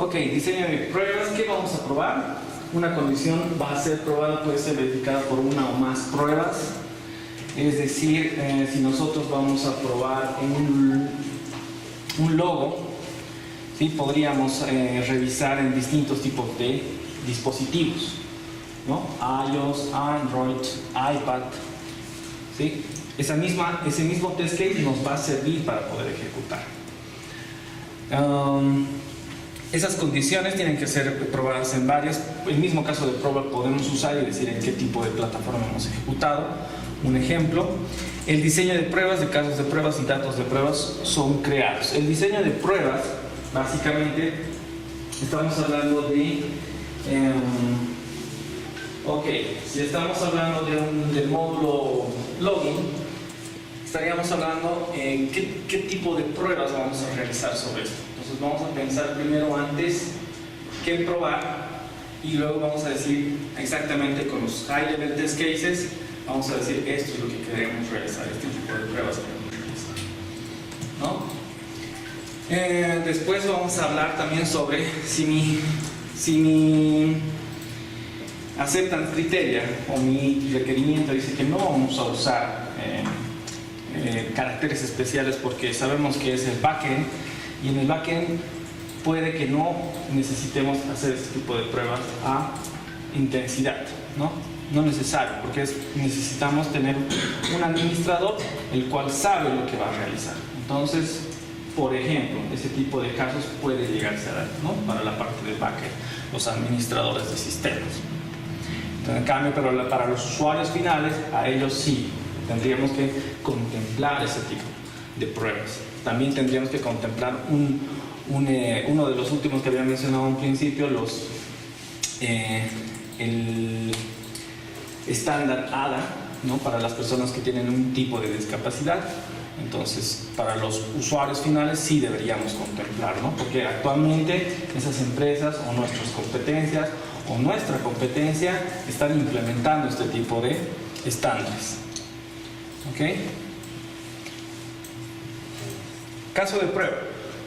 Ok, diseño de pruebas. ¿Qué vamos a probar? Una condición va a ser probada, puede ser verificada por una o más pruebas. Es decir, si nosotros vamos a probar un logo, ¿sí? Podríamos revisar en distintos tipos de dispositivos, ¿no? iOS, Android, iPad, ¿sí? Ese mismo test case nos va a servir para poder ejecutar. Esas condiciones tienen que ser probadas en varias. El mismo caso de prueba podemos usar y decir en qué tipo de plataforma hemos ejecutado. Un ejemplo, el diseño de pruebas, de casos de pruebas y datos de pruebas son creados. El diseño de pruebas, básicamente, estamos hablando de... ok, si estamos hablando del módulo login, estaríamos hablando en qué tipo de pruebas vamos a realizar sobre esto. Entonces vamos a pensar primero antes qué probar y luego vamos a decir exactamente con los high level test cases, vamos a decir esto es lo que queremos realizar, este tipo de pruebas queremos realizar, ¿no? Después vamos a hablar también sobre si mi acceptance criteria o mi requerimiento dice que no vamos a usar caracteres especiales porque sabemos que es el backend y en el backend puede que no necesitemos hacer este tipo de pruebas a intensidad, ¿no? No necesario, porque necesitamos tener un administrador el cual sabe lo que va a realizar. Entonces, por ejemplo, ese tipo de casos puede llegarse a dar, ¿no? Para la parte de backend, los administradores de sistemas. Entonces, en cambio, pero para los usuarios finales, a ellos sí tendríamos que contemplar ese tipo de pruebas. También tendríamos que contemplar uno de los últimos que había mencionado al principio, el estándar ADA, ¿no? Para las personas que tienen un tipo de discapacidad. Entonces, para los usuarios finales sí deberíamos contemplar, ¿no? Porque actualmente esas empresas o nuestras competencias o nuestra competencia están implementando este tipo de estándares. ¿Ok? Caso de prueba.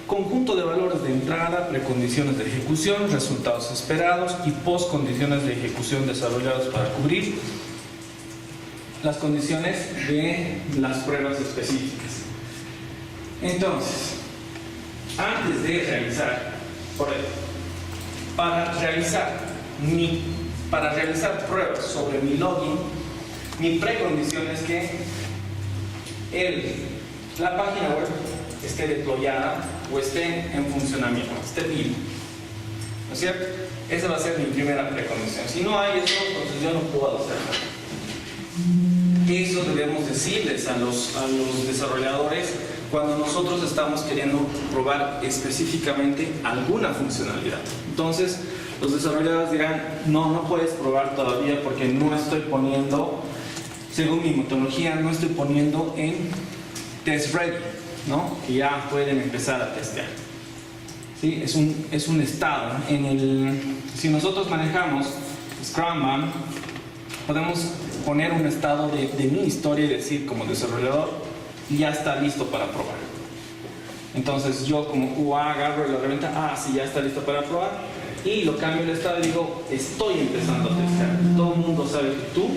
Conjunto de valores de entrada, precondiciones de ejecución, resultados esperados y postcondiciones de ejecución desarrollados para cubrir las condiciones de las pruebas específicas. Entonces, antes de realizar, para realizar pruebas sobre mi login, mi precondición es que la página web esté deployada o esté en funcionamiento, esté vivo, ¿no es cierto? Esa va a ser mi primera precondición. Si no hay eso, entonces yo no puedo hacer nada. Eso debemos decirles a los desarrolladores cuando nosotros estamos queriendo probar específicamente alguna funcionalidad. Entonces, los desarrolladores dirán, no puedes probar todavía porque no estoy poniendo, según mi metodología, no estoy poniendo en test ready, ¿no? Que ya pueden empezar a testear. ¿Sí? Es un estado. Si nosotros manejamos Scrum, podemos poner un estado de mi historia y decir como desarrollador, ya está listo para probar. Entonces yo como QA agarro la herramienta, sí, ya está listo para probar, y lo cambio el estado y digo, estoy empezando a testear. Todo el mundo sabe que tú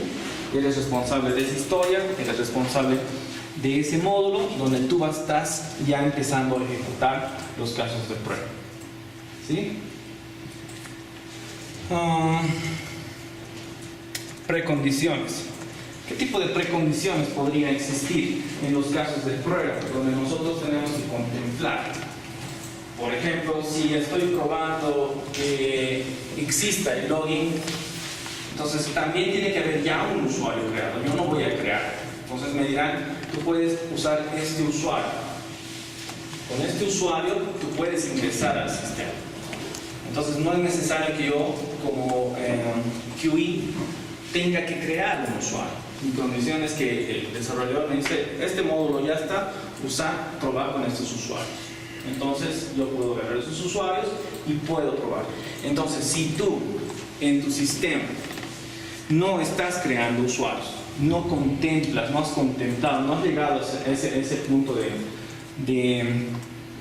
eres responsable de esa historia, eres responsable de ese módulo donde tú estás ya empezando a ejecutar los casos de prueba. ¿Sí? Precondiciones. ¿Qué tipo de precondiciones podría existir en los casos de prueba donde nosotros tenemos que contemplar? Por ejemplo, si estoy probando que exista el login, entonces también tiene que haber ya un usuario creado. Yo no voy a crear. Entonces me dirán, tú puedes usar este usuario. Con este usuario tú puedes ingresar al sistema. Entonces no es necesario que yo como QE tenga que crear un usuario. Mi condición es que el desarrollador me dice, este módulo ya está, probar con estos usuarios. Entonces yo puedo agarrar esos usuarios y puedo probar. Entonces si tú en tu sistema no estás creando usuarios, no contemplas, no has contemplado, no has llegado a ese punto de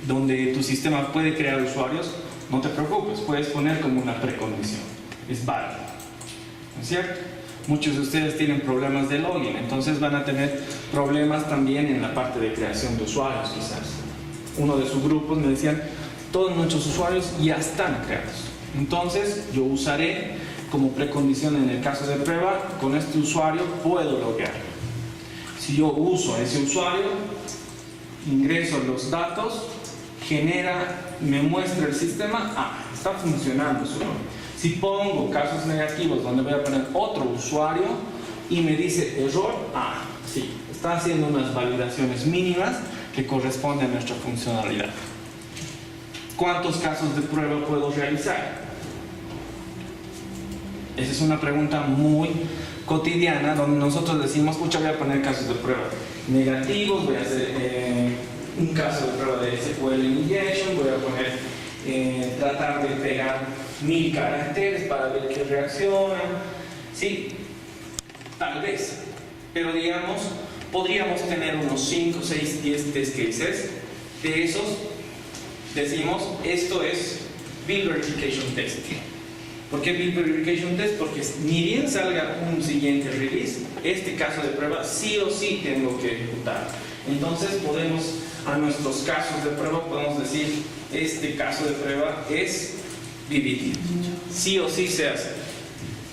donde tu sistema puede crear usuarios, no te preocupes, puedes poner como una precondición, es válido, ¿no es cierto? Muchos de ustedes tienen problemas de login, entonces van a tener problemas también en la parte de creación de usuarios quizás. Uno de sus grupos me decían, todos nuestros usuarios ya están creados. Entonces yo usaré como precondición en el caso de prueba, con este usuario puedo loguear. Si yo uso ese usuario, ingreso los datos, me muestra el sistema, está funcionando su login. Si pongo casos negativos donde voy a poner otro usuario y me dice error, sí, está haciendo unas validaciones mínimas que corresponden a nuestra funcionalidad. ¿Cuántos casos de prueba puedo realizar? Esa es una pregunta muy cotidiana donde nosotros decimos, voy a poner casos de prueba negativos, voy a hacer un caso de prueba de SQL injection, voy a poner tratar de pegar 1000 caracteres para ver qué reacciona. Sí, tal vez, pero digamos, podríamos tener unos 5, 6, 10 test cases. De esos decimos, esto es Build Verification Test. ¿Por qué Build Verification Test? Porque ni bien salga un siguiente release, este caso de prueba sí o sí tengo que ejecutar. Entonces podemos, a nuestros casos de prueba podemos decir, este caso de prueba es BBT. Sí o sí se hace.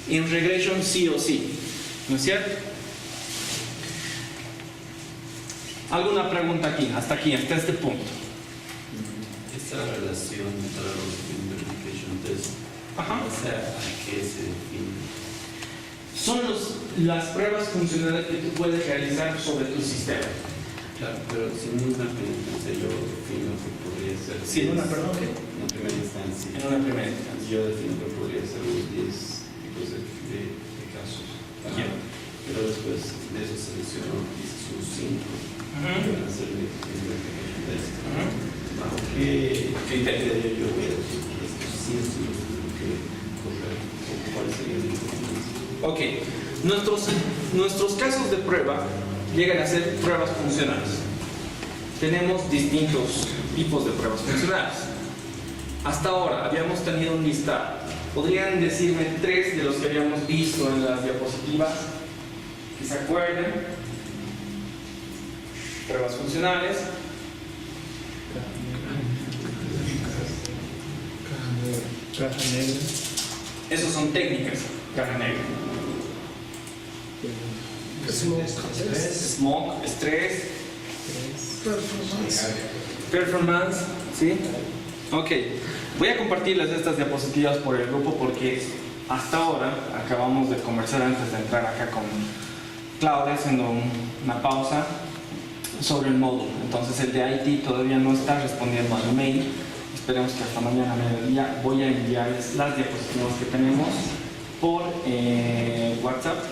In regression sí o sí. ¿No es cierto? ¿Alguna pregunta aquí? Hasta este punto. Esta relación para los Build Verification Test, o sea, ¿a qué se define? Son las pruebas funcionales que tú puedes realizar sobre tu sistema. Claro, pero sin una primera instancia yo defino que podría ser... ¿Sin una, perdón, qué? En primera instancia. En una primera instancia. Yo defino que podría ser los 10 tipos de casos. Pero después de eso selecciono sus 5 que van a ser mi test. ¿Bajo qué criterio yo voy a decir que estos 5 son los que correr? ¿Cuál sería mi definición? Ok, nuestros casos de prueba llegan a ser pruebas funcionales. Tenemos distintos tipos de pruebas funcionales. Hasta ahora habíamos tenido un listado. ¿Podrían decirme 3 de los que habíamos visto en las diapositivas? Que se acuerden. Pruebas funcionales. Caja negra. Esos son técnicas. Caja negra. Smoke, estrés, performance, ¿sí? Ok, voy a compartirles estas diapositivas por el grupo porque hasta ahora acabamos de conversar antes de entrar acá con Claudia haciendo una pausa sobre el módulo. Entonces el de IT todavía no está respondiendo al mail. Esperemos que hasta mañana mediodía voy a enviarles las diapositivas que tenemos por WhatsApp.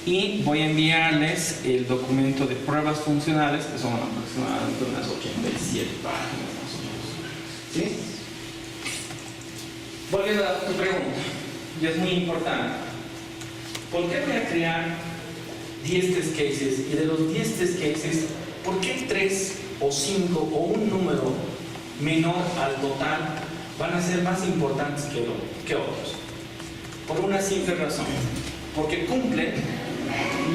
Y voy a enviarles el documento de pruebas funcionales, que son aproximadamente unas 87 páginas más o menos. ¿Sí? Volviendo a tu pregunta, y es muy importante. ¿Por qué voy a crear 10 test cases? Y de los 10 test cases, ¿por qué 3 o 5 o un número menor al total van a ser más importantes que otros? Por una simple razón. Porque cumplen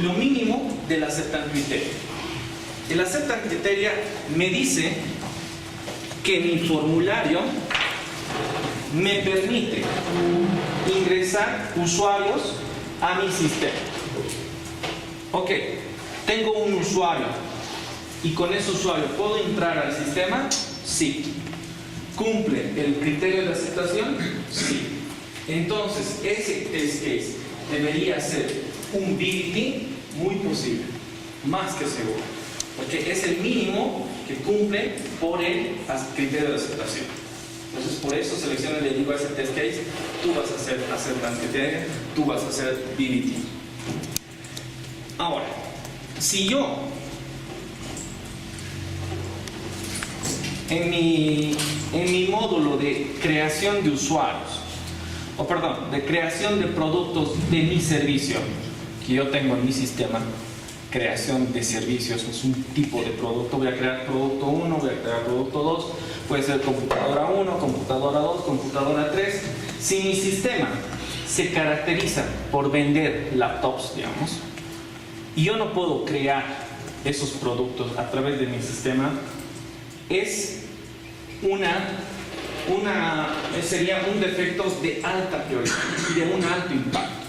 lo mínimo del acceptance criteria. El acceptance criteria me dice que mi formulario me permite ingresar usuarios a mi sistema. Ok, tengo un usuario y con ese usuario ¿puedo entrar al sistema? Sí. ¿Cumple el criterio de aceptación? Sí. Entonces, ese test case debería ser un BBT muy posible, más que seguro, porque es el mínimo que cumple por el criterio de aceptación. Entonces, por eso selecciono y le digo a ese test case, tú vas a hacer acceptance criteria, tú vas a hacer BBT. Ahora, si yo en mi módulo de creación de usuarios, de creación de productos de mi servicio, que yo tengo en mi sistema, creación de servicios, es un tipo de producto, voy a crear producto 1, voy a crear producto 2, puede ser computadora 1, computadora 2, computadora 3. Si mi sistema se caracteriza por vender laptops, digamos, y yo no puedo crear esos productos a través de mi sistema, sería un defecto de alta prioridad y de un alto impacto,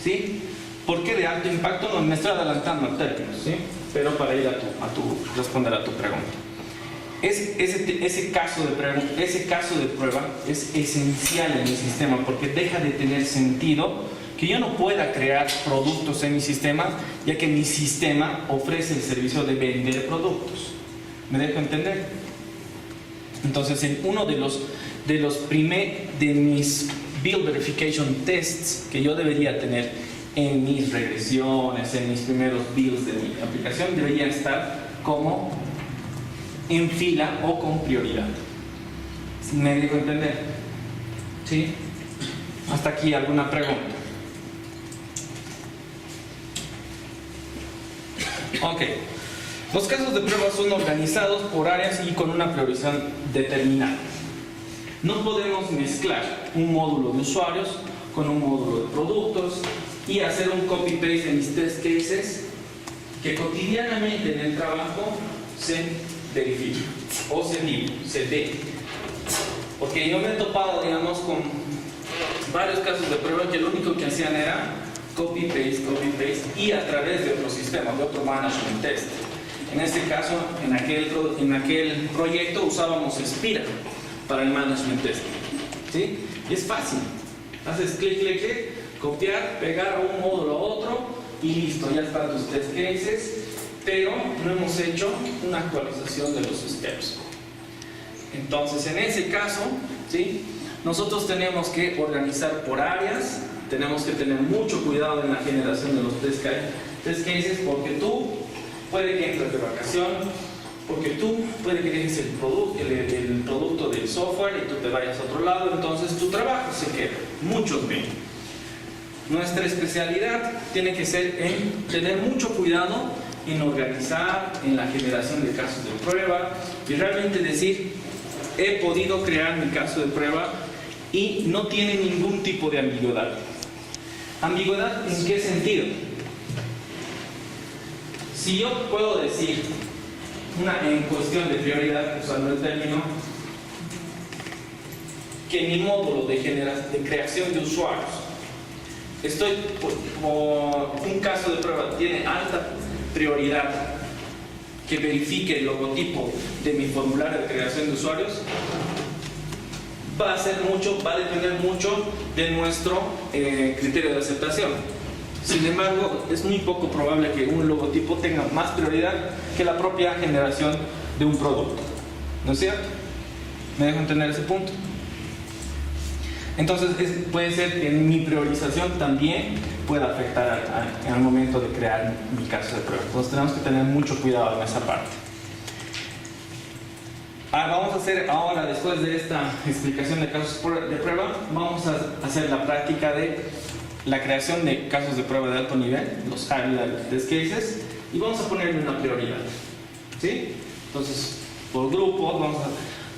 ¿sí? ¿Por qué de alto impacto? No, me estoy adelantando al término, ¿sí? Pero para ir responder a tu pregunta. Ese caso de prueba es esencial en mi sistema porque deja de tener sentido que yo no pueda crear productos en mi sistema, ya que mi sistema ofrece el servicio de vender productos. ¿Me dejo entender? Entonces, en uno de mis Build Verification Tests que yo debería tener en mis regresiones, en mis primeros builds de mi aplicación, debería estar como en fila o con prioridad. ¿Me dejo entender? ¿Sí? Hasta aquí, ¿alguna pregunta? Ok. Los casos de prueba son organizados por áreas y con una priorización determinada. No podemos mezclar un módulo de usuarios con un módulo de productos y hacer un copy-paste de mis test cases que cotidianamente en el trabajo se verifica o se ve. Porque yo me he topado, digamos, con varios casos de prueba que lo único que hacían era copy-paste y a través de otro sistema, de otro management test. En este caso, en aquel proyecto usábamos Spira para el management test, ¿sí? Y es fácil. Haces clic, copiar, pegar un módulo a otro y listo, ya están tus test cases, pero no hemos hecho una actualización de los steps. Entonces, en ese caso, ¿sí? Nosotros tenemos que organizar por áreas, tenemos que tener mucho cuidado en la generación de los test cases, porque tú puede que entres de vacación, porque tú puede que dejes el producto del software y tú te vayas a otro lado, entonces tu trabajo se queda. Muchos ven. Nuestra especialidad tiene que ser en tener mucho cuidado en organizar, en la generación de casos de prueba y realmente decir, he podido crear mi caso de prueba y no tiene ningún tipo de ambigüedad. ¿Ambigüedad en qué sentido? Si yo puedo decir, en cuestión de prioridad, usando el término, que mi módulo de creación de usuarios, un caso de prueba tiene alta prioridad que verifique el logotipo de mi formulario de creación de usuarios, va a depender mucho de nuestro criterio de aceptación. Sin embargo, es muy poco probable que un logotipo tenga más prioridad que la propia generación de un producto. ¿No es cierto? ¿Me dejo entender ese punto? Entonces, puede ser que mi priorización también pueda afectar al momento de crear mi caso de prueba. Entonces, tenemos que tener mucho cuidado en esa parte. Vamos a hacer ahora, después de esta explicación de casos de prueba, vamos a hacer la práctica de la creación de casos de prueba de alto nivel, los high-level test cases, y vamos a ponerle una prioridad, ¿sí? Entonces, por grupos,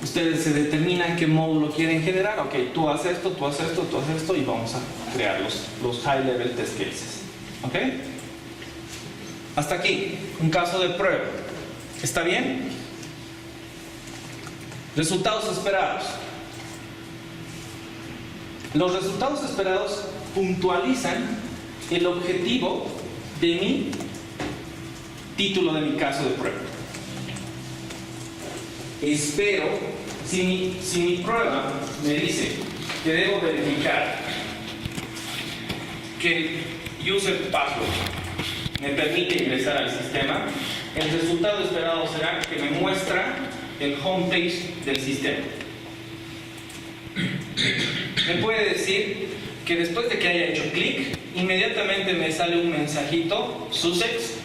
ustedes se determinan qué módulo quieren generar. Ok, tú haces esto, tú haces esto, tú haces esto, y vamos a crear los high-level test cases. ¿Ok? Hasta aquí, un caso de prueba. ¿Está bien? Resultados esperados. Los resultados esperados puntualizan el objetivo de mi título de mi caso de prueba. Espero, si mi prueba me dice que debo verificar que el user password me permite ingresar al sistema, el resultado esperado será que me muestra el homepage del sistema. Me puede decir que después de que haya hecho clic, inmediatamente me sale un mensajito, Sussex,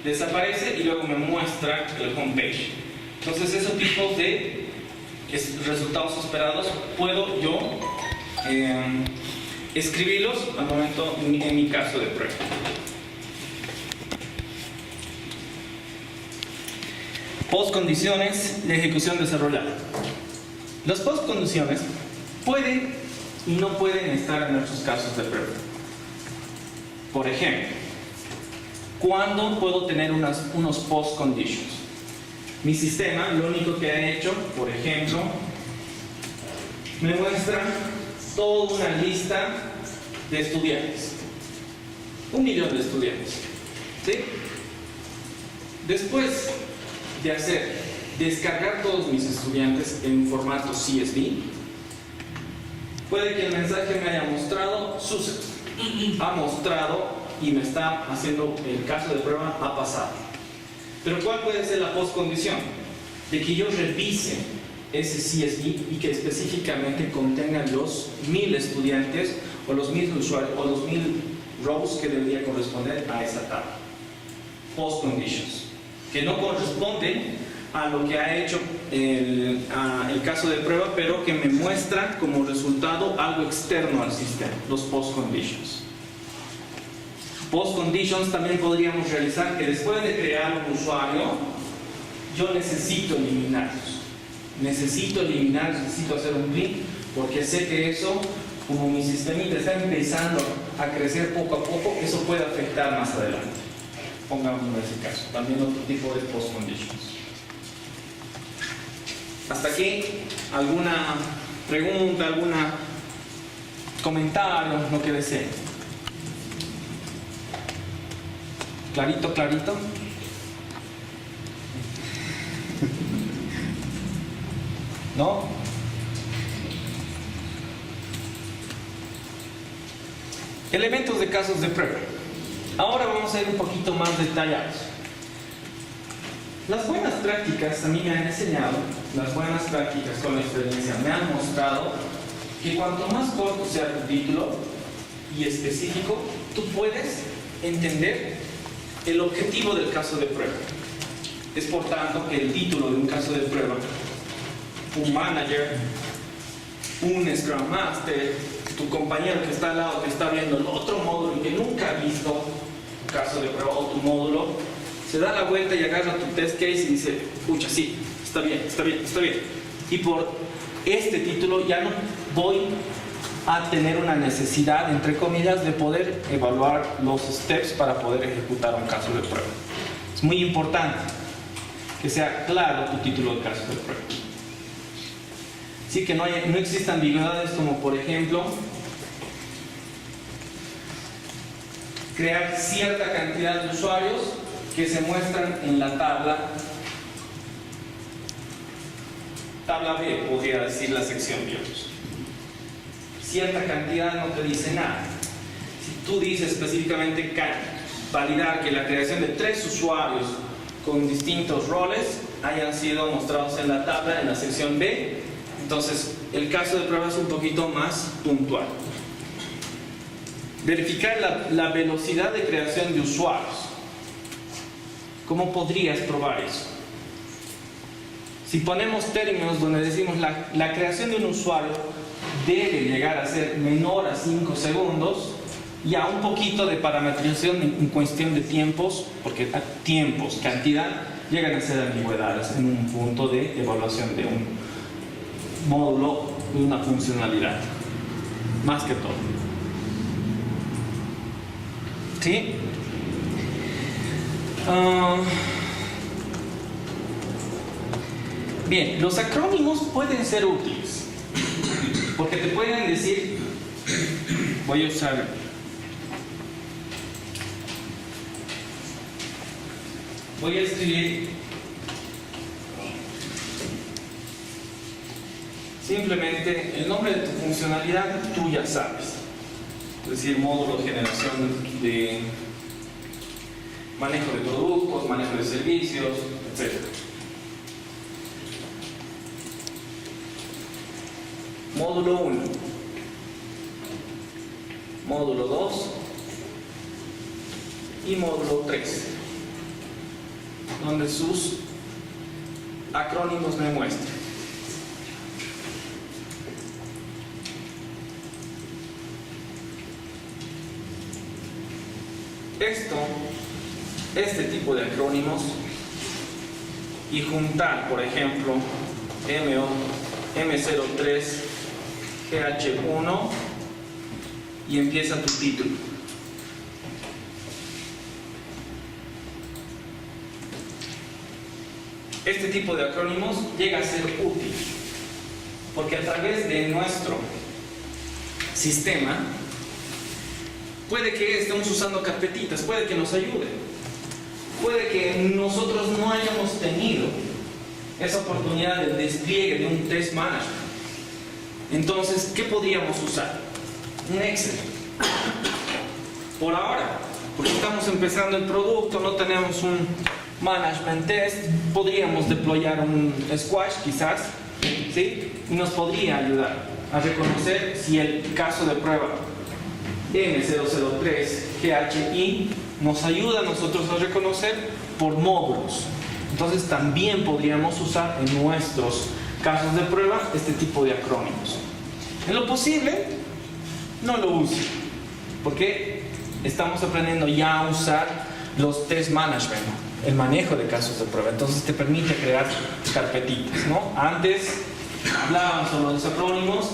desaparece y luego me muestra el homepage. Entonces, esos tipos de resultados esperados puedo yo escribirlos al momento en mi caso de prueba. Postcondiciones de ejecución desarrollada. Las postcondiciones pueden y no pueden estar en nuestros casos de prueba. Por ejemplo, ¿cuándo puedo tener unos post-conditions? Mi sistema lo único que ha hecho, por ejemplo, me muestra toda una lista de estudiantes. 1 millón de estudiantes. ¿Sí? Después de descargar todos mis estudiantes en formato CSV, puede que el mensaje me haya mostrado suceso. Ha mostrado y me está haciendo el caso de prueba ha pasado. Pero ¿cuál puede ser la postcondición? De que yo revise ese CSV y que específicamente contenga los 1000 estudiantes o los 1000 usuarios o los 1000 rows que debería corresponder a esa tabla. Postconditions, que no corresponden a lo que ha hecho el caso de prueba, pero que me muestra como resultado algo externo al sistema, los postconditions. Postconditions también podríamos realizar que después de crear un usuario, yo necesito eliminarlos. Necesito hacer un clic, porque sé que eso, como mi sistemita está empezando a crecer poco a poco, eso puede afectar más adelante. Pongamos en ese caso, también otro tipo de postconditions. Hasta aquí, ¿alguna pregunta, algún comentario, lo que deseen? ¿Clarito, clarito? ¿No? Elementos de casos de prueba. Ahora vamos a ir un poquito más detallados. Las buenas prácticas a mí me han enseñado, las buenas prácticas con la experiencia me han mostrado que cuanto más corto sea tu título y específico, tú puedes entender el objetivo del caso de prueba. Es por tanto que el título de un caso de prueba, un manager, un Scrum Master, tu compañero que está al lado, que está viendo el otro módulo y que nunca ha visto un caso de prueba o tu módulo, se da la vuelta y agarra tu test case y dice, pucha, sí, está bien. Y por este título ya no voy a tener una necesidad, entre comillas, de poder evaluar los steps para poder ejecutar un caso de prueba. Es muy importante que sea claro tu título de caso de prueba. Sí, que no existan ambigüedades como, por ejemplo, crear cierta cantidad de usuarios que se muestran en la tabla B, podría decir la sección BIOS. Cierta cantidad no te dice nada. Si tú dices específicamente validar que la creación de 3 usuarios con distintos roles hayan sido mostrados en la tabla, en la sección B, entonces el caso de prueba es un poquito más puntual. Verificar la velocidad de creación de usuarios. ¿Cómo podrías probar eso? Si ponemos términos donde decimos la creación de un usuario debe llegar a ser menor a 5 segundos, ya un poquito de parametrización en cuestión de tiempos, porque tiempos, cantidad, llegan a ser ambigüedades en un punto de evaluación de un módulo, de una funcionalidad, más que todo. ¿Sí? Bien, los acrónimos pueden ser útiles porque te pueden decir, voy a escribir simplemente el nombre de tu funcionalidad, tú ya sabes, es decir, módulo de generación de manejo de productos, manejo de servicios, etc. Módulo 1, módulo 2 y módulo 3, donde sus acrónimos me muestran. Este tipo de acrónimos y juntar, por ejemplo, M03 GH1 y empieza tu título. Este tipo de acrónimos llega a ser útil porque a través de nuestro sistema puede que estemos usando carpetitas, puede que nos ayude, puede que nosotros no hayamos tenido esa oportunidad del despliegue de un test management. Entonces, ¿qué podríamos usar? Un Excel. Por ahora, porque estamos empezando el producto, no tenemos un management test, podríamos deployar un squash quizás, ¿sí? Y nos podría ayudar a reconocer si el caso de prueba M003 GHI nos ayuda a nosotros a reconocer por módulos. Entonces también podríamos usar en nuestros casos de prueba este tipo de acrónimos. En lo posible, no lo use, porque estamos aprendiendo ya a usar los test management, el manejo de casos de prueba. Entonces te permite crear carpetitas, ¿no? Antes hablábamos sobre los acrónimos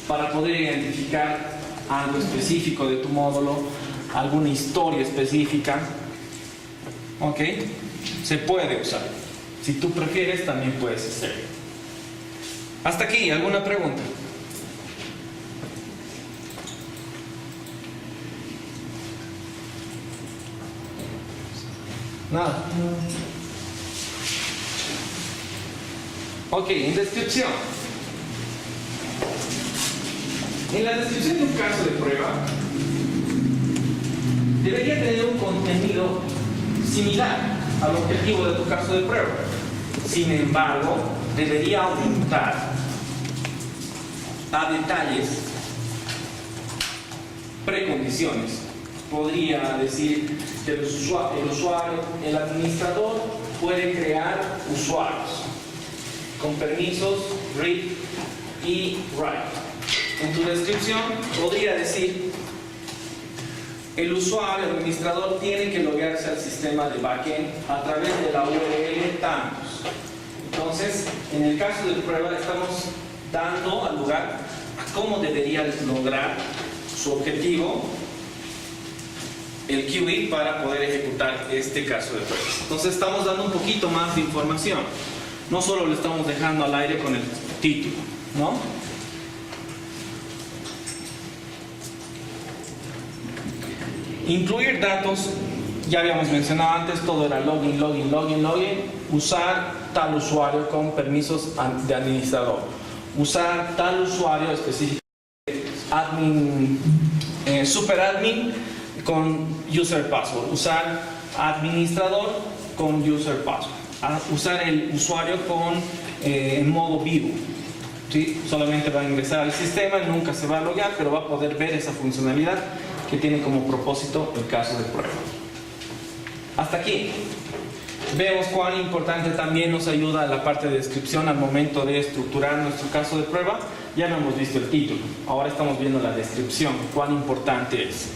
para poder identificar algo específico de tu módulo, alguna historia específica. ¿Ok? Se puede usar. Si tú prefieres, también puedes hacerlo. Hasta aquí, ¿alguna pregunta? Nada. Ok, en descripción. En la descripción de un caso de prueba, debería tener un contenido similar al objetivo de tu caso de prueba. Sin embargo, debería apuntar a detalles, precondiciones. Podría decir que el usuario, el administrador puede crear usuarios con permisos read y write. En tu descripción podría decir: el usuario, el administrador, tiene que loguearse al sistema de backend a través de la URL tantos. Entonces, en el caso de prueba, estamos dando al lugar a cómo debería lograr su objetivo el QE para poder ejecutar este caso de prueba. Entonces, estamos dando un poquito más de información. No solo lo estamos dejando al aire con el título, ¿no? Incluir datos, ya habíamos mencionado antes, todo era login, login, login, login. Usar tal usuario con permisos de administrador. Usar tal usuario específico, admin, superadmin con user password. Usar administrador con user password. Usar el usuario en modo vivo. ¿Sí? Solamente va a ingresar al sistema, nunca se va a loguear, pero va a poder ver esa funcionalidad que tiene como propósito el caso de prueba. Hasta aquí. Vemos cuán importante también nos ayuda la parte de descripción al momento de estructurar nuestro caso de prueba. Ya no hemos visto el título, ahora estamos viendo la descripción, cuán importante es.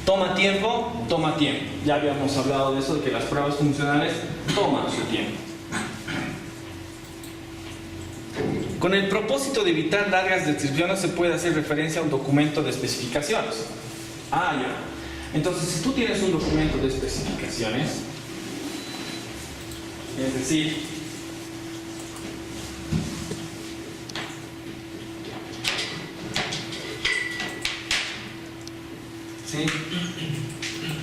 Toma tiempo, toma tiempo. Ya habíamos hablado de eso, de que las pruebas funcionales toman su tiempo. Con el propósito de evitar largas descripciones se puede hacer referencia a un documento de especificaciones. Ya. Entonces, si tú tienes un documento de especificaciones, es decir, ¿sí?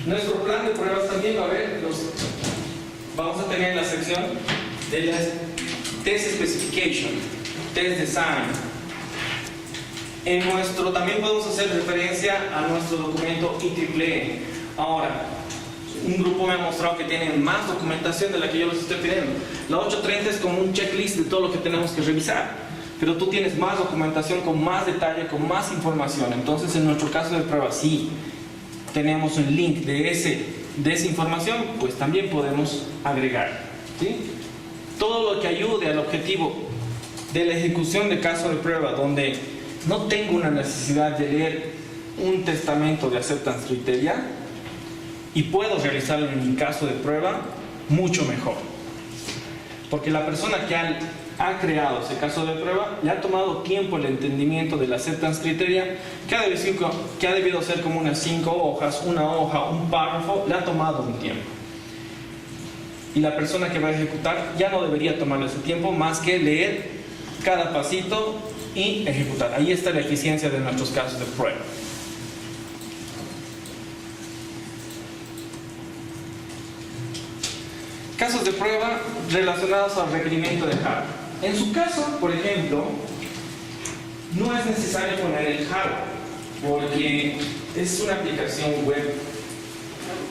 Nuestro plan de pruebas también va a haber vamos a tener la sección de las test specification, test design. También podemos hacer referencia a nuestro documento IEEE. Ahora, un grupo me ha mostrado que tienen más documentación de la que yo les estoy pidiendo. La 830 es como un checklist de todo lo que tenemos que revisar, pero tú tienes más documentación con más detalle, con más información. Entonces, en nuestro caso de prueba, sí tenemos un link de esa información, pues también podemos agregar, ¿sí? Todo lo que ayude al objetivo de la ejecución de caso de prueba, donde no tengo una necesidad de leer un testamento de acceptance criteria y puedo realizarlo en mi caso de prueba, mucho mejor. Porque la persona que ha creado ese caso de prueba le ha tomado tiempo el entendimiento de la acceptance criteria, que ha debido ser como unas 5 hojas, una hoja, un párrafo, le ha tomado un tiempo. Y la persona que va a ejecutar ya no debería tomarle ese tiempo más que leer cada pasito y ejecutar. Ahí está la eficiencia de nuestros casos de prueba. Casos de prueba relacionados al requerimiento de hardware. En su caso, por ejemplo, no es necesario poner el hardware porque es una aplicación web.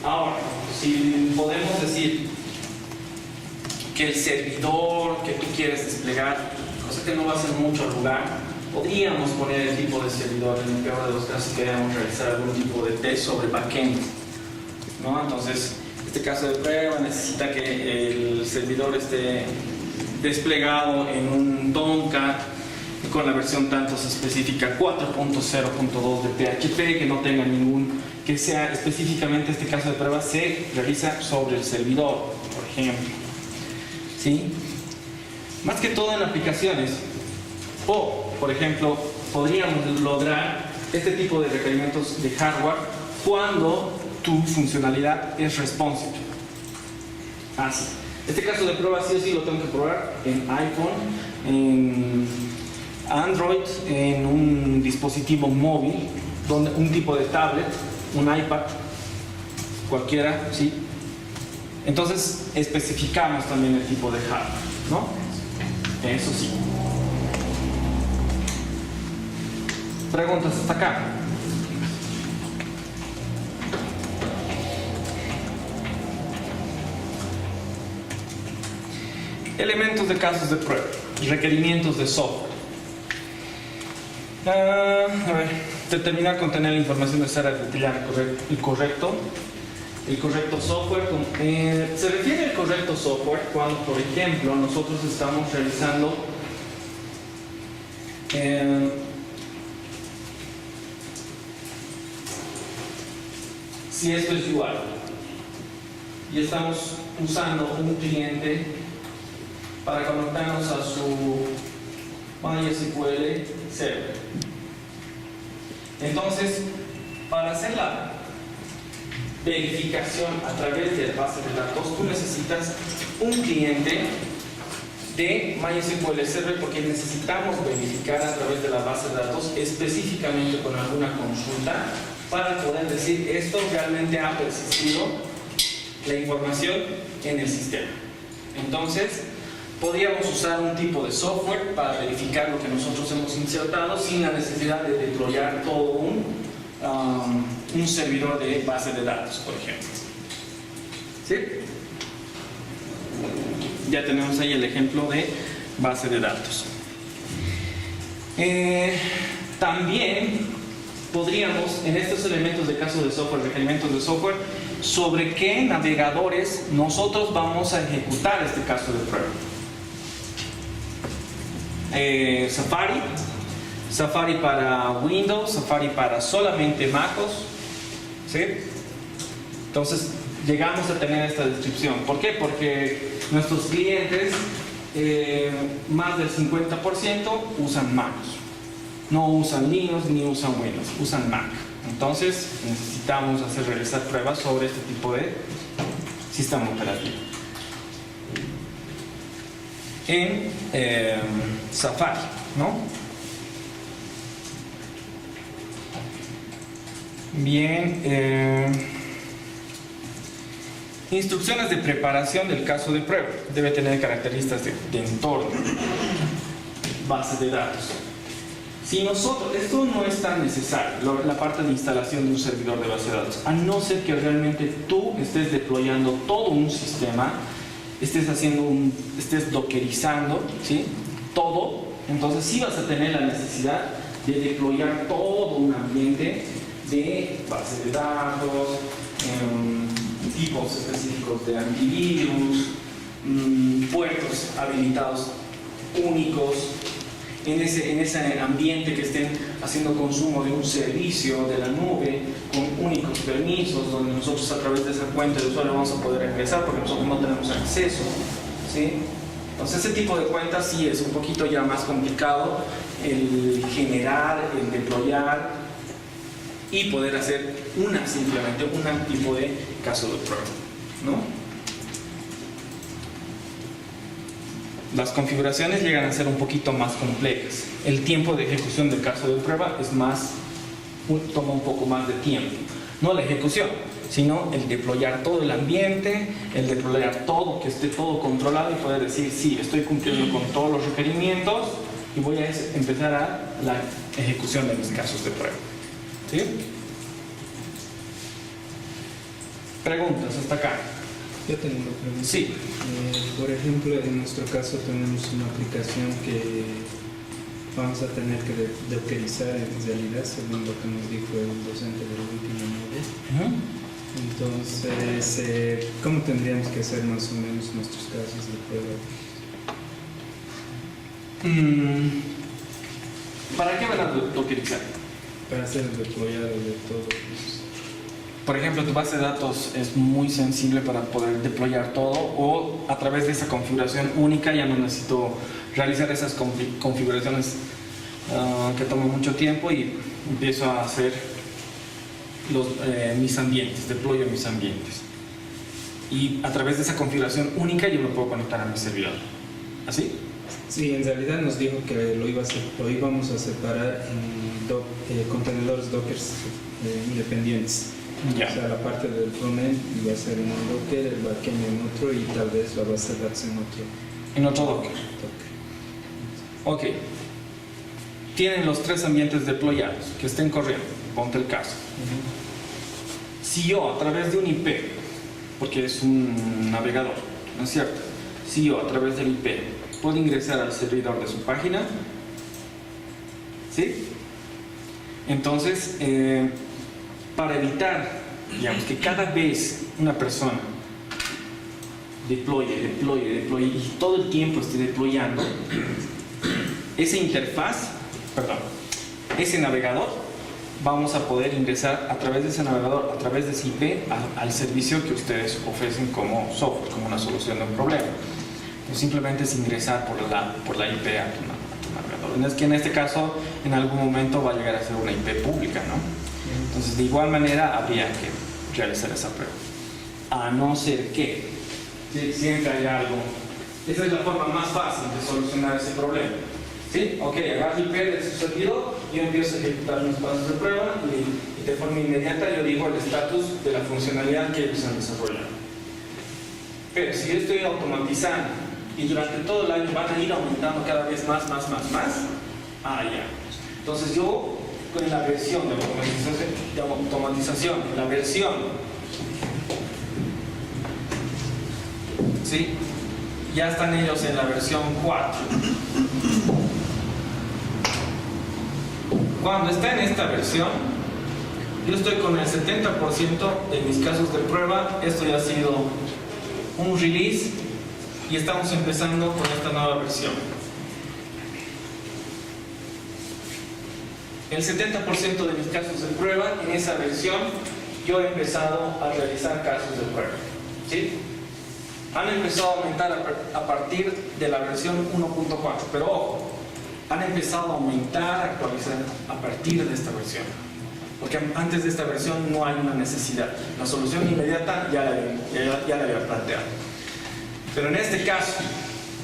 Ahora, si podemos decir que el servidor que tú quieres desplegar, cosa que no va a ser mucho lugar, podríamos poner el tipo de servidor en el peor de los casos que queramos realizar algún tipo de test sobre backend, ¿no? Entonces, este caso de prueba necesita que el servidor esté desplegado en un Tomcat con la versión tanto se específica 4.0.2 de PHP, que no tenga que sea específicamente este caso de prueba se realiza sobre el servidor, por ejemplo. ¿Sí? Más que todo en aplicaciones. O, por ejemplo, podríamos lograr este tipo de requerimientos de hardware cuando tu funcionalidad es responsive. Así. Este caso de prueba sí o sí lo tengo que probar en iPhone, en Android, en un dispositivo móvil, un tipo de tablet, un iPad, cualquiera, ¿sí? Entonces especificamos también el tipo de hardware, ¿no? Eso sí. Preguntas hasta acá. Elementos de casos de prueba, requerimientos de software. A ver, determinar contener la información necesaria de detallar el correcto software. Se refiere al correcto software cuando, por ejemplo, nosotros estamos realizando si esto es UI y estamos usando un cliente para conectarnos a su MySQL server. Entonces, para hacer la verificación a través de la base de datos, tú necesitas un cliente de MySQL server porque necesitamos verificar a través de la base de datos específicamente con alguna consulta para poder decir esto realmente ha persistido la información en el sistema. Entonces, podríamos usar un tipo de software para verificar lo que nosotros hemos insertado sin la necesidad de deployar todo un servidor de base de datos, por ejemplo. ¿Sí? Ya tenemos ahí el ejemplo de base de datos. También podríamos, en estos elementos de caso de software, requerimientos de software, sobre qué navegadores nosotros vamos a ejecutar este caso de prueba. Safari para Windows, Safari para solamente MacOS, ¿sí? Entonces llegamos a tener esta descripción. ¿Por qué? Porque nuestros clientes, más del 50% usan MacOS, no usan Linux ni usan Windows, usan Mac. Entonces necesitamos realizar pruebas sobre este tipo de sistema operativo en Safari, ¿no? Bien, instrucciones de preparación del caso de prueba. Debe tener características de entorno, base de datos. Si nosotros, esto no es tan necesario, la parte de instalación de un servidor de base de datos, a no ser que realmente tú estés deployando todo un sistema, estés dockerizando, ¿sí? Todo, entonces sí vas a tener la necesidad de deployar todo un ambiente de base de datos, tipos específicos de antivirus, puertos habilitados únicos, en ese ambiente que estén haciendo consumo de un servicio de la nube con únicos permisos, donde nosotros a través de esa cuenta de usuario vamos a poder ingresar porque nosotros no tenemos acceso, ¿sí? Entonces ese tipo de cuentas sí es un poquito ya más complicado el generar, el deployar y poder hacer simplemente un tipo de caso de prueba, ¿no? Las configuraciones llegan a ser un poquito más complejas. El tiempo de ejecución del caso de prueba toma un poco más de tiempo. No la ejecución, sino el deployar todo el ambiente, el deployar todo, que esté todo controlado y poder decir, sí, estoy cumpliendo con todos los requerimientos y voy a empezar a la ejecución de mis casos de prueba. ¿Sí? ¿Preguntas hasta acá? Yo tengo una pregunta. Sí. Por ejemplo, en nuestro caso tenemos una aplicación que vamos a tener que dockerizar en realidad, según lo que nos dijo el docente del último módulo. Entonces, ¿cómo tendríamos que hacer más o menos nuestros casos de prueba? ¿Para qué van a dockerizar? Para hacer el deployado de todo. Pues. Por ejemplo, tu base de datos es muy sensible para poder deployar todo, o a través de esa configuración única ya no necesito realizar esas configuraciones que toman mucho tiempo y empiezo a hacer mis ambientes, deployo mis ambientes. Y a través de esa configuración única yo me puedo conectar a mi servidor. ¿Así? Sí, en realidad nos dijo que lo íbamos a separar en contenedores Docker independientes. Ya. O sea, la parte del frontend iba a ser en un Docker, el backend en otro y tal vez la base de datos en otro. En otro Docker. Ok. Tienen los 3 ambientes deployados que estén corriendo. Ponte el caso. Si yo a través de un IP, porque es un navegador, ¿no es cierto? Si yo a través del IP puedo ingresar al servidor de su página, ¿sí? Entonces, para evitar, digamos, que cada vez una persona deploye y todo el tiempo esté deployando, ese navegador, vamos a poder ingresar a través de ese navegador, a través de ese IP, al servicio que ustedes ofrecen como software, como una solución de un problema. Entonces, simplemente es ingresar por la IP a tu navegador. Es que en este caso, en algún momento va a llegar a ser una IP pública, ¿no? Entonces, de igual manera, habría que realizar esa prueba. A no ser que siempre haya algo. Esa es la forma más fácil de solucionar ese problema. ¿Sí? Ok, agarro el IP de su servidor, yo empiezo a ejecutar unos pasos de prueba y de forma inmediata yo digo el estatus de la funcionalidad que ellos han desarrollado. Pero si yo estoy automatizando y durante todo el año van a ir aumentando cada vez más, ya. Entonces yo con la versión de automatización, la versión, ¿sí? Ya están ellos en la versión 4. Cuando está en esta versión, yo estoy con el 70% de mis casos de prueba. Esto ya ha sido un release y estamos empezando con esta nueva versión. El 70% de mis casos de prueba, en esa versión, yo he empezado a realizar casos de prueba. ¿Sí? Han empezado a aumentar a partir de la versión 1.4, pero ojo, han empezado a aumentar, a actualizar a partir de esta versión. Porque antes de esta versión no hay una necesidad. La solución inmediata ya la había planteado. Pero en este caso,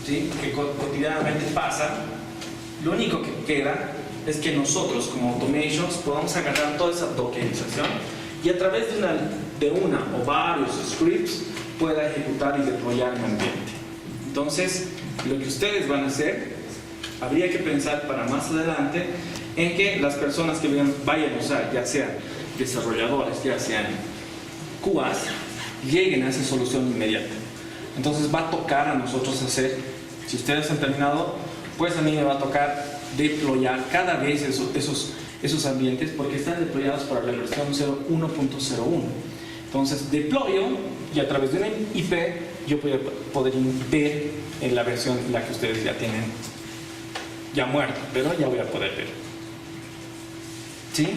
¿sí?, que cotidianamente pasa, lo único que queda es que nosotros como Automations podamos agarrar toda esa dockerización y a través de una o varios scripts pueda ejecutar y deployar un ambiente. Entonces, lo que ustedes van a hacer, habría que pensar para más adelante en que las personas que vayan a usar, ya sean desarrolladores, ya sean QAs, lleguen a esa solución inmediata. Entonces va a tocar a nosotros hacer, si ustedes han terminado, pues a mí me va a tocar deployar cada vez esos ambientes porque están deployados para la versión 1.01. Entonces deployo y a través de una IP yo voy a poder ver en la versión en la que ustedes ya tienen ya muerta, pero ya voy a poder ver. ¿Sí?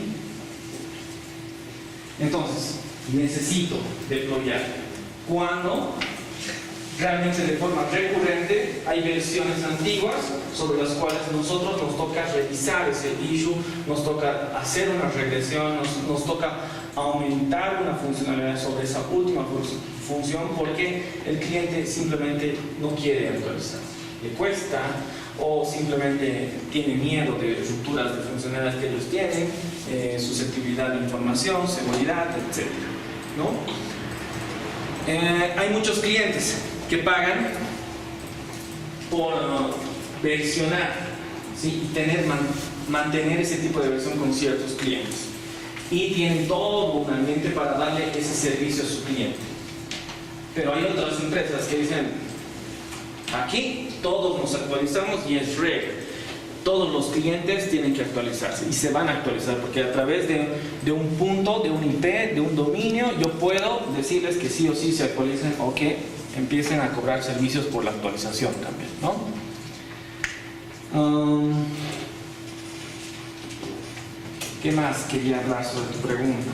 Entonces necesito deployar cuando realmente de forma recurrente. Hay versiones antiguas sobre las cuales nosotros nos toca revisar ese issue, nos toca hacer una regresión, nos toca aumentar una funcionalidad sobre esa última función porque el cliente simplemente no quiere actualizar, le cuesta o simplemente tiene miedo de rupturas de funcionalidades que ellos tienen, susceptibilidad de información, seguridad, etc. ¿no? Hay muchos clientes que pagan por versionar, ¿sí? Y mantener ese tipo de versión con ciertos clientes. Y tienen todo un ambiente para darle ese servicio a su cliente. Pero hay otras empresas que dicen, aquí todos nos actualizamos y es regla. Todos los clientes tienen que actualizarse y se van a actualizar porque a través de un punto, de un IP, de un dominio, yo puedo decirles que sí o sí se actualicen o que empiecen a cobrar servicios por la actualización también, ¿no? ¿Qué más quería hablar sobre tu pregunta?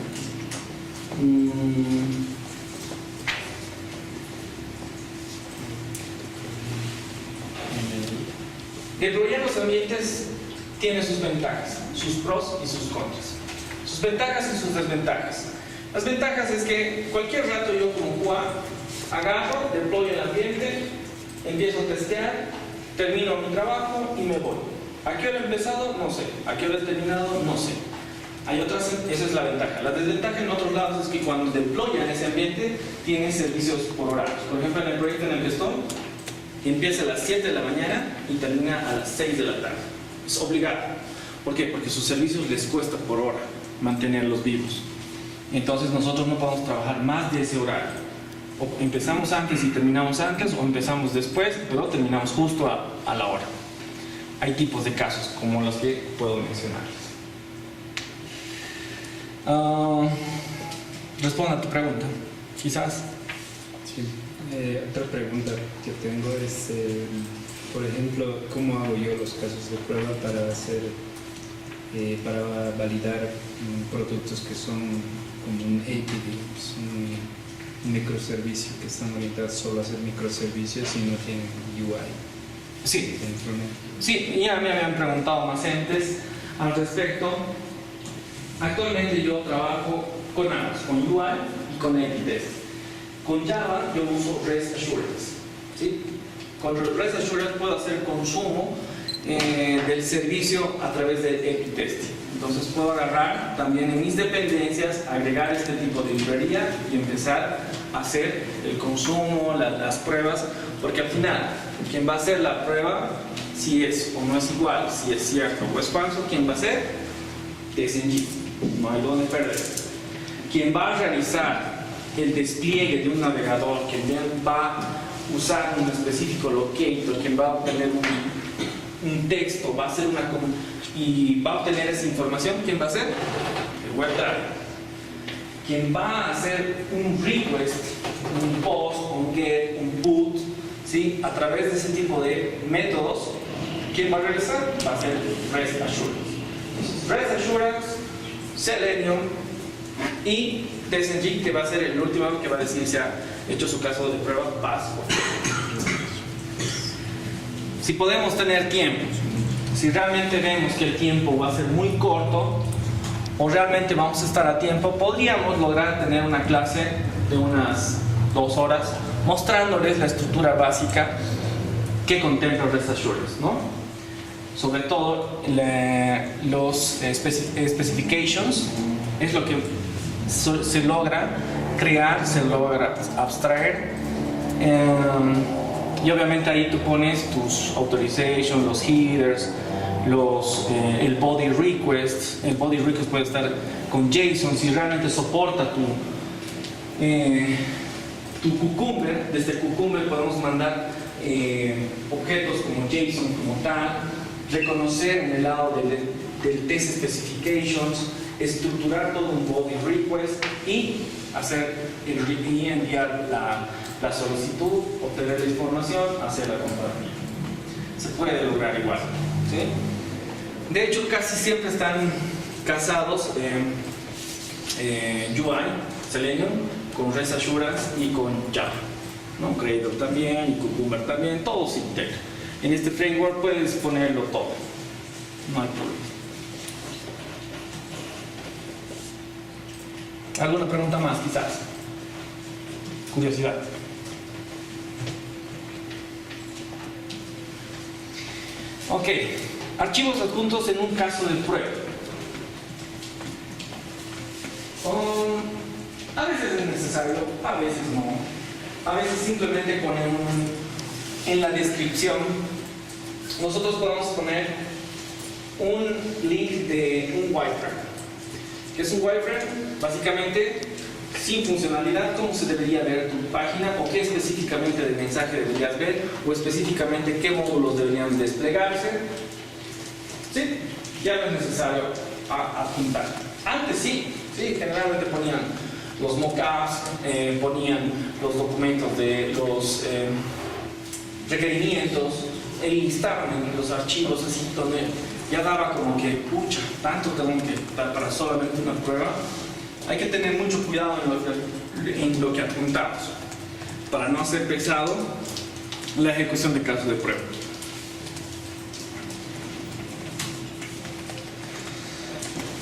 Deployar los ambientes tiene sus ventajas, sus pros y sus contras. Sus ventajas y sus desventajas. Las ventajas es que cualquier rato yo como QA agarro, deployo el ambiente, empiezo a testear, termino mi trabajo y me voy. ¿A qué hora he empezado? No sé. ¿A qué hora he terminado? No sé. Hay otras, esa es la ventaja. La desventaja en otros lados es que cuando deployan ese ambiente tienen servicios por horarios. Por ejemplo, en el proyecto en el que estoy, empieza a las 7 de la mañana y termina a las 6 de la tarde. Es obligado. ¿Por qué? Porque sus servicios les cuesta por hora mantenerlos vivos. Entonces nosotros no podemos trabajar más de ese horario. O empezamos antes y terminamos antes, o empezamos después, pero terminamos justo a la hora. Hay tipos de casos como los que puedo mencionarles. Responda a tu pregunta, quizás. Sí. Otra pregunta que tengo es, por ejemplo, ¿cómo hago yo los casos de prueba para hacer, para validar productos que son como un API, un microservicio, que están orientados solo a hacer microservicios y no tienen UI? Sí, sí, ya me habían preguntado más antes al respecto. Actualmente yo trabajo con ambos, con UI y con API Test. Con Java yo uso REST Assurance, ¿sí? Con REST Assurance puedo hacer consumo del servicio a través del API Test. Entonces puedo agarrar también en mis dependencias, agregar este tipo de librería y empezar a hacer el consumo, las pruebas, porque al final quien va a hacer la prueba, si es o no es igual, si es cierto o es falso, ¿quién va a hacer? TSNG, no hay donde perder. Quien va a realizar el despliegue de un navegador, quien va a usar un específico locator, quien va a obtener un texto, va a hacer y va a obtener esa información, ¿quién va a hacer? El web driver. Quien va a hacer un request, un post, un get, un put, ¿sí? A través de ese tipo de métodos, ¿quién va a realizar? Va a ser REST Assurance. Entonces, REST Assurance, Selenium y TSNG, que va a ser el último que va a decir si ha hecho su caso de prueba básico. Si podemos tener tiempo, si realmente vemos que el tiempo va a ser muy corto o realmente vamos a estar a tiempo, podríamos lograr tener una clase de unas 2 horas mostrándoles la estructura básica que contempla REST Assurance, ¿no? Sobre todo los specifications es lo que se logra crear, se logra abstraer, y obviamente ahí tú pones tus authorizations, los headers, el body request. El body request puede estar con JSON si realmente soporta tu Cucumber. Desde Cucumber podemos mandar objetos como JSON como tal, reconocer en el lado del test specifications, estructurar todo un body request y enviar la solicitud, obtener la información, hacer la comparativa. Se puede lograr igual, ¿sí? De hecho, casi siempre están casados UI, Selenium, con REST Assurance y con Java. ¿no? Gradle también, y Cucumber también, todo se integra. En este framework puedes ponerlo todo, no hay problema. ¿Alguna pregunta más, quizás? Curiosidad. Ok, archivos adjuntos en un caso de prueba. A veces es necesario, a veces no. A veces simplemente ponemos en la descripción, nosotros podemos poner un link de un wireframe. ¿Qué es un wireframe? Básicamente, sin funcionalidad, cómo se debería ver tu página o qué específicamente de mensaje deberías ver o específicamente qué módulos deberían desplegarse. ¿Sí? Ya no es necesario adjuntar. Antes sí, generalmente ponían los mockups, ponían los documentos de los requerimientos, listaban en los archivos así donde ya daba como que, pucha, tanto tengo que dar para solamente una prueba. Hay que tener mucho cuidado en lo que apuntamos para no hacer pesado la ejecución de casos de prueba.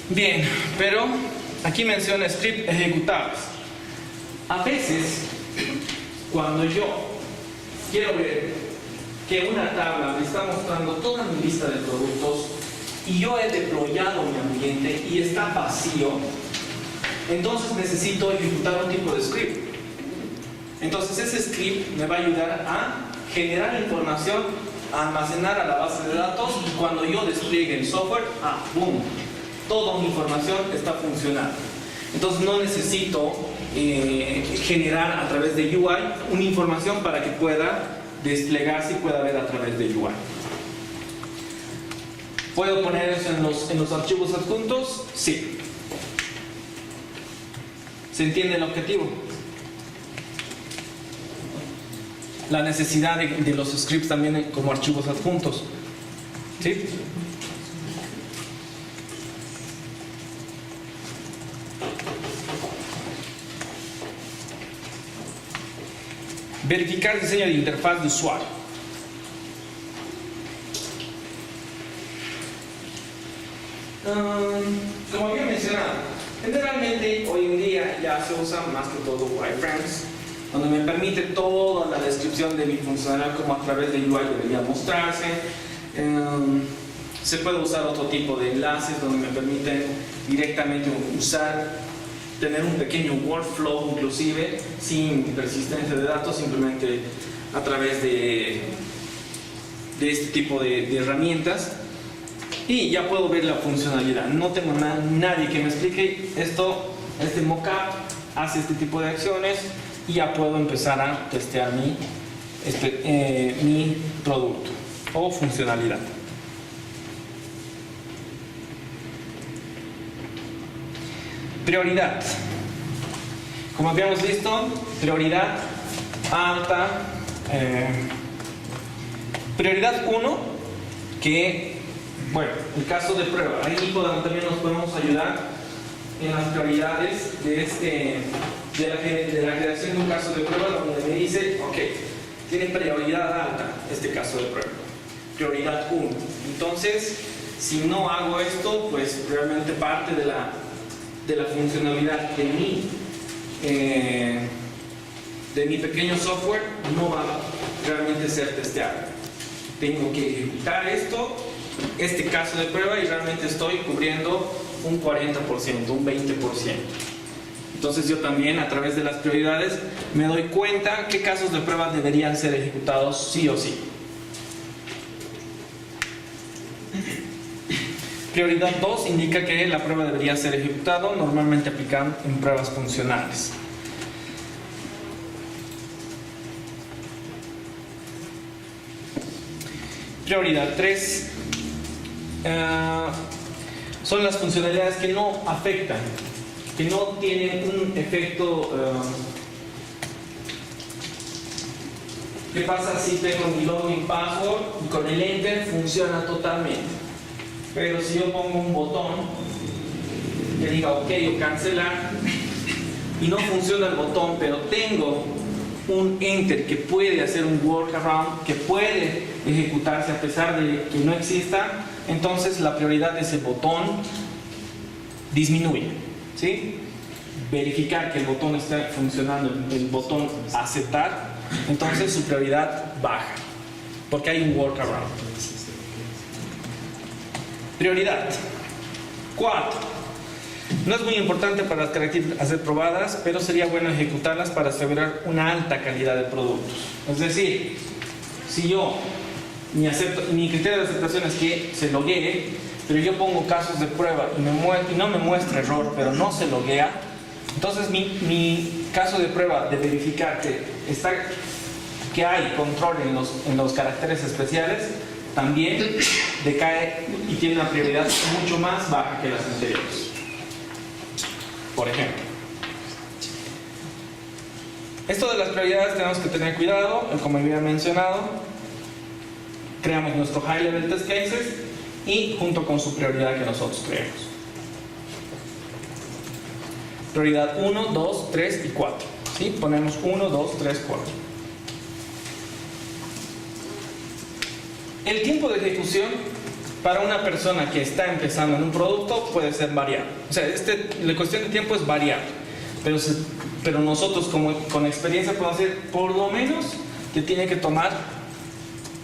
Bien, pero aquí menciona script ejecutables. A veces, cuando yo quiero ver que una tabla me está mostrando toda mi lista de productos y yo he deployado mi ambiente y está vacío, entonces necesito ejecutar un tipo de script. Entonces ese script me va a ayudar a generar información, a almacenar a la base de datos y cuando yo despliegue el software, ¡boom! Toda mi información está funcionando. Entonces no necesito generar a través de UI una información para que pueda desplegarse y pueda ver a través de UI. ¿Puedo poner eso en los archivos adjuntos? Sí. ¿Se entiende el objetivo? La necesidad de los scripts también como archivos adjuntos. ¿Sí? Verificar diseño de interfaz de usuario. Como había mencionado, generalmente hoy en día ya se usa más que todo wireframes, donde me permite toda la descripción de mi funcionalidad como a través de UI debería mostrarse. Se puede usar otro tipo de enlaces donde me permiten directamente tener un pequeño workflow inclusive sin persistencia de datos, simplemente a través de este tipo de herramientas y ya puedo ver la funcionalidad. No tengo nadie que me explique esto, este mockup hace este tipo de acciones y ya puedo empezar a testear mi producto o funcionalidad. Prioridad. Como habíamos visto, prioridad alta. Prioridad 1, que, bueno, el caso de prueba. Ahí también nos podemos ayudar en las prioridades de la creación de un caso de prueba, donde me dice, ok, tiene prioridad alta este caso de prueba. Prioridad 1. Entonces, si no hago esto, pues realmente parte de la funcionalidad de mi pequeño software no va a realmente ser testeado. Tengo que ejecutar este caso de prueba y realmente estoy cubriendo un 40%, un 20%. Entonces yo también a través de las prioridades me doy cuenta qué casos de prueba deberían ser ejecutados sí o sí. Prioridad 2 indica que la prueba debería ser ejecutada, normalmente aplicada en pruebas funcionales. Prioridad 3 son las funcionalidades que no afectan, que no tienen un efecto. ¿Qué pasa si tengo mi login password y con el enter funciona totalmente? Pero si yo pongo un botón que diga ok o cancelar y no funciona el botón, pero tengo un enter que puede hacer un workaround, que puede ejecutarse a pesar de que no exista, entonces la prioridad de ese botón disminuye, ¿sí? Verificar que el botón está funcionando, el botón aceptar, entonces su prioridad baja, porque hay un workaround. Prioridad 4. No es muy importante para las características ser probadas, pero sería bueno ejecutarlas para asegurar una alta calidad de productos. Es decir, si yo, mi criterio de aceptación es que se loguee, pero yo pongo casos de prueba y no me muestra error, pero no se loguea, entonces mi caso de prueba de verificar que hay control en los caracteres especiales también decae y tiene una prioridad mucho más baja que las anteriores. Por ejemplo, esto de las prioridades tenemos que tener cuidado, como había mencionado, creamos nuestro high level test cases y junto con su prioridad que nosotros creemos. Prioridad 1, 2, 3 y 4. ¿Sí? Ponemos 1, 2, 3, 4. El tiempo de ejecución para una persona que está empezando en un producto puede ser variable. O sea, la cuestión de tiempo es variable. Pero nosotros con experiencia podemos decir, por lo menos te tiene que tomar,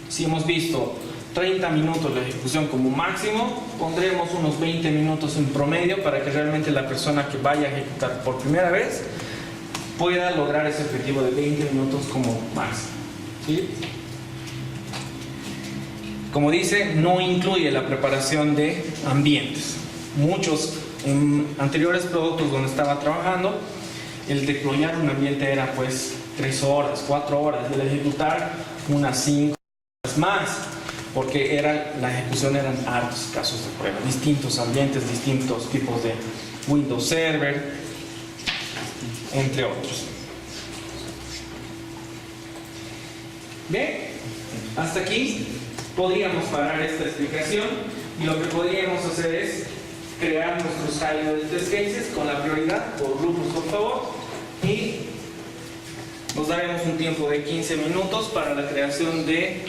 si hemos visto 30 minutos de ejecución como máximo, pondremos unos 20 minutos en promedio para que realmente la persona que vaya a ejecutar por primera vez pueda lograr ese objetivo de 20 minutos como máximo. ¿Sí? Como dice, no incluye la preparación de ambientes. Muchos anteriores productos donde estaba trabajando, el deployar un ambiente era pues 3 horas, 4 horas, y el ejecutar unas 5 horas más, porque la ejecución eran hartos casos de prueba, distintos ambientes, distintos tipos de Windows Server, entre otros. Bien, hasta aquí podríamos parar esta explicación y lo que podríamos hacer es crear nuestros high level test cases con la prioridad por grupos, por favor, y nos daremos un tiempo de 15 minutos para la creación de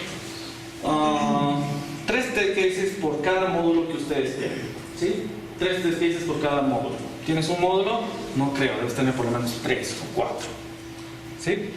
3 test cases por cada módulo que ustedes tienen. ¿Sí? 3 test cases por cada módulo. ¿Tienes un módulo? No creo, debes tener por lo menos 3 o 4. ¿Sí?